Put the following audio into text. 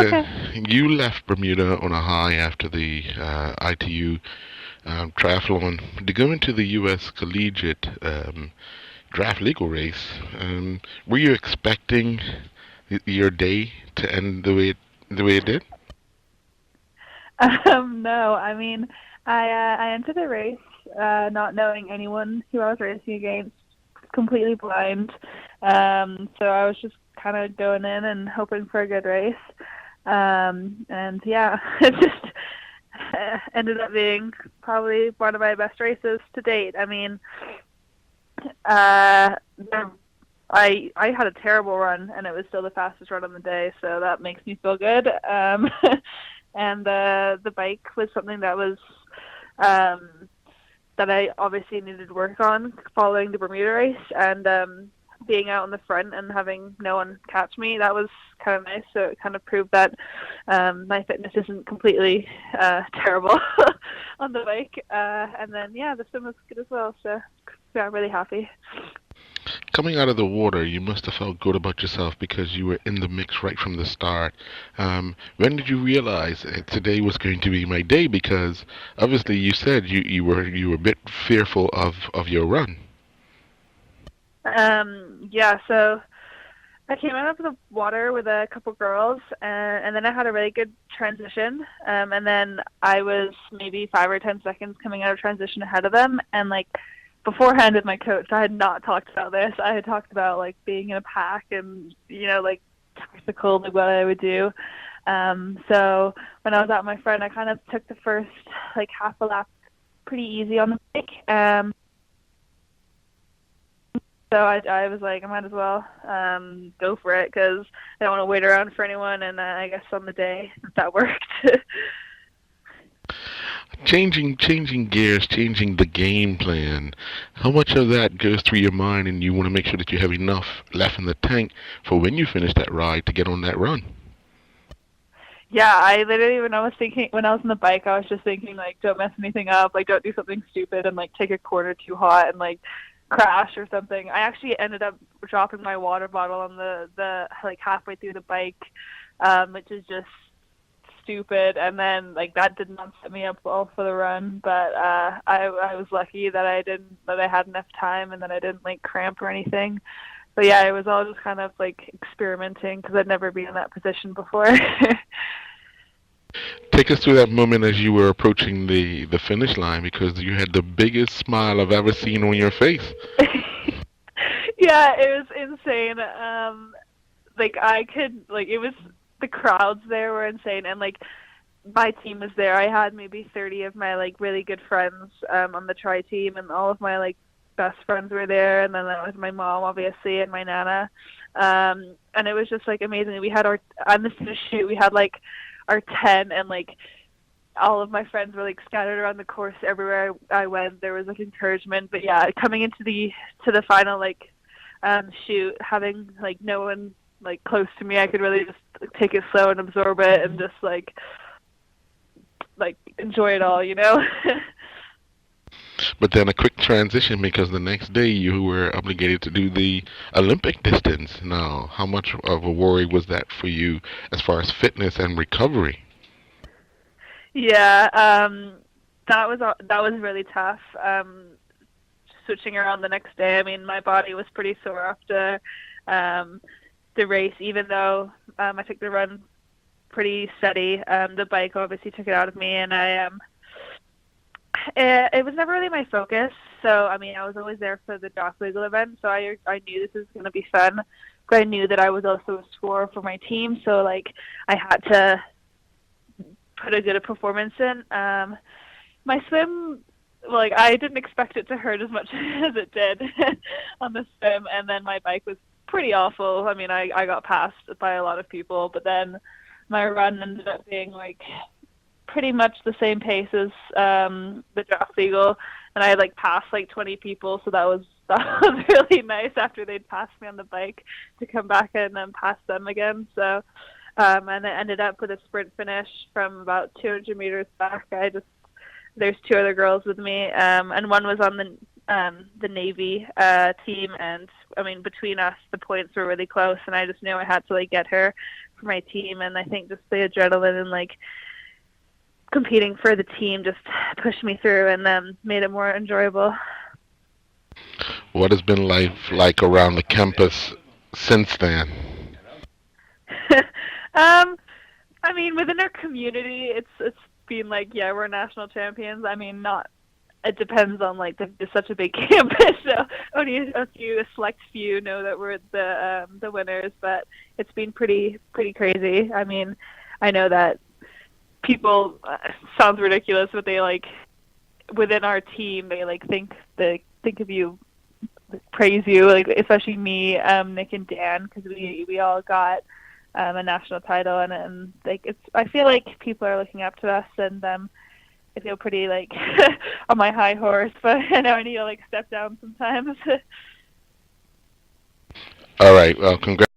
Okay. you left Bermuda on a high after the ITU triathlon to go into the U.S. collegiate draft legal race. Were you expecting your day to end the way it did? No, I mean, I entered the race not knowing anyone who I was racing against, completely blind. So I was just kind of going in and hoping for a good race. And yeah, it just ended up being probably one of my best races to date. I mean, uh, I had a terrible run, and it was still the fastest run on the day, so that makes me feel good. And the bike was something that was um, that I obviously needed to work on following the Bermuda race, and being out in the front and having no one catch me, that was kind of nice. So it kind of proved that my fitness isn't completely terrible on the bike. And then yeah, the swim was good as well. So yeah, I'm really happy. Coming out of the water, you must have felt good about yourself because you were in the mix right from the start. When did you realize today was going to be my day? Because obviously you said you were a bit fearful of your run. Yeah, so I came out of the water with a couple girls, and then I had a really good transition. And then I was maybe 5 or 10 seconds coming out of transition ahead of them. And like beforehand with my coach, I had not talked about this. I had talked about like being in a pack and like tactical, like what I would do. So when I was out with my friend, I kind of took the first like half a lap pretty easy on the bike. So I was like, I might as well go for it because I don't want to wait around for anyone. And I guess on the day that worked. Changing gears, changing the game plan. How much of that goes through your mind, and you want to make sure that you have enough left in the tank for when you finish that ride to get on that run? Yeah, I literally when I was on the bike, I was just thinking like, don't mess anything up, like don't do something stupid and like take a corner too hot and like crash or something. I actually ended up dropping my water bottle on the like halfway through the bike, which is just stupid. And then like that did not set me up well for the run, but I was lucky that I had enough time and that I didn't like cramp or anything. But yeah, it was all just kind of like experimenting because I'd never been in that position before. Take us through that moment as you were approaching the finish line because you had the biggest smile I've ever seen on your face. Yeah, it was insane. Like I could like it was the crowds there were insane, and like my team was there. I had maybe 30 of my like really good friends on the tri team, and all of my like best friends were there, and then that was my mom obviously and my nana. And it was just like amazing. We had our on the finish shoot. We had like our 10, and like all of my friends were like scattered around the course everywhere I went. There was like encouragement, but yeah, coming into the final like shoot, having like no one like close to me, I could really just like, take it slow and absorb it and just like enjoy it all. But then a quick transition because the next day you were obligated to do the Olympic distance. Now, how much of a worry was that for you as far as fitness and recovery? Yeah, that was really tough. Switching around the next day, I mean, my body was pretty sore after um, the race, even though I took the run pretty steady. The bike obviously took it out of me, and it was never really my focus. So I mean, I was always there for the dock legal event, so I knew this was going to be fun, but I knew that I was also a scorer for my team, so like I had to put a good performance in. My swim, like I didn't expect it to hurt as much as it did on the swim, and then my bike was pretty awful. I mean, I got passed by a lot of people, but then my run ended up being like pretty much the same pace as the draft eagle, and I like passed like 20 people, so that was really nice after they'd passed me on the bike to come back and then pass them again. So and I ended up with a sprint finish from about 200 meters back. There's two other girls with me, and one was on the Navy team, and I mean between us the points were really close, and I just knew I had to like get her for my team, and I think just the adrenaline and like competing for the team just pushed me through and made it more enjoyable. What has been life like around the campus since then? I mean, within our community, it's been like, yeah, we're national champions. I mean, not. It depends on like it's such a big campus, so only a select few know that we're the winners. But it's been pretty crazy. I mean, I know that people sounds ridiculous, but they like within our team they like think of you, praise you, like especially me, Nick and Dan, because we all got a national title, and like it's. I feel like people are looking up to us, and I feel pretty like on my high horse, but I know I need to like step down sometimes. All right. Well, congrats.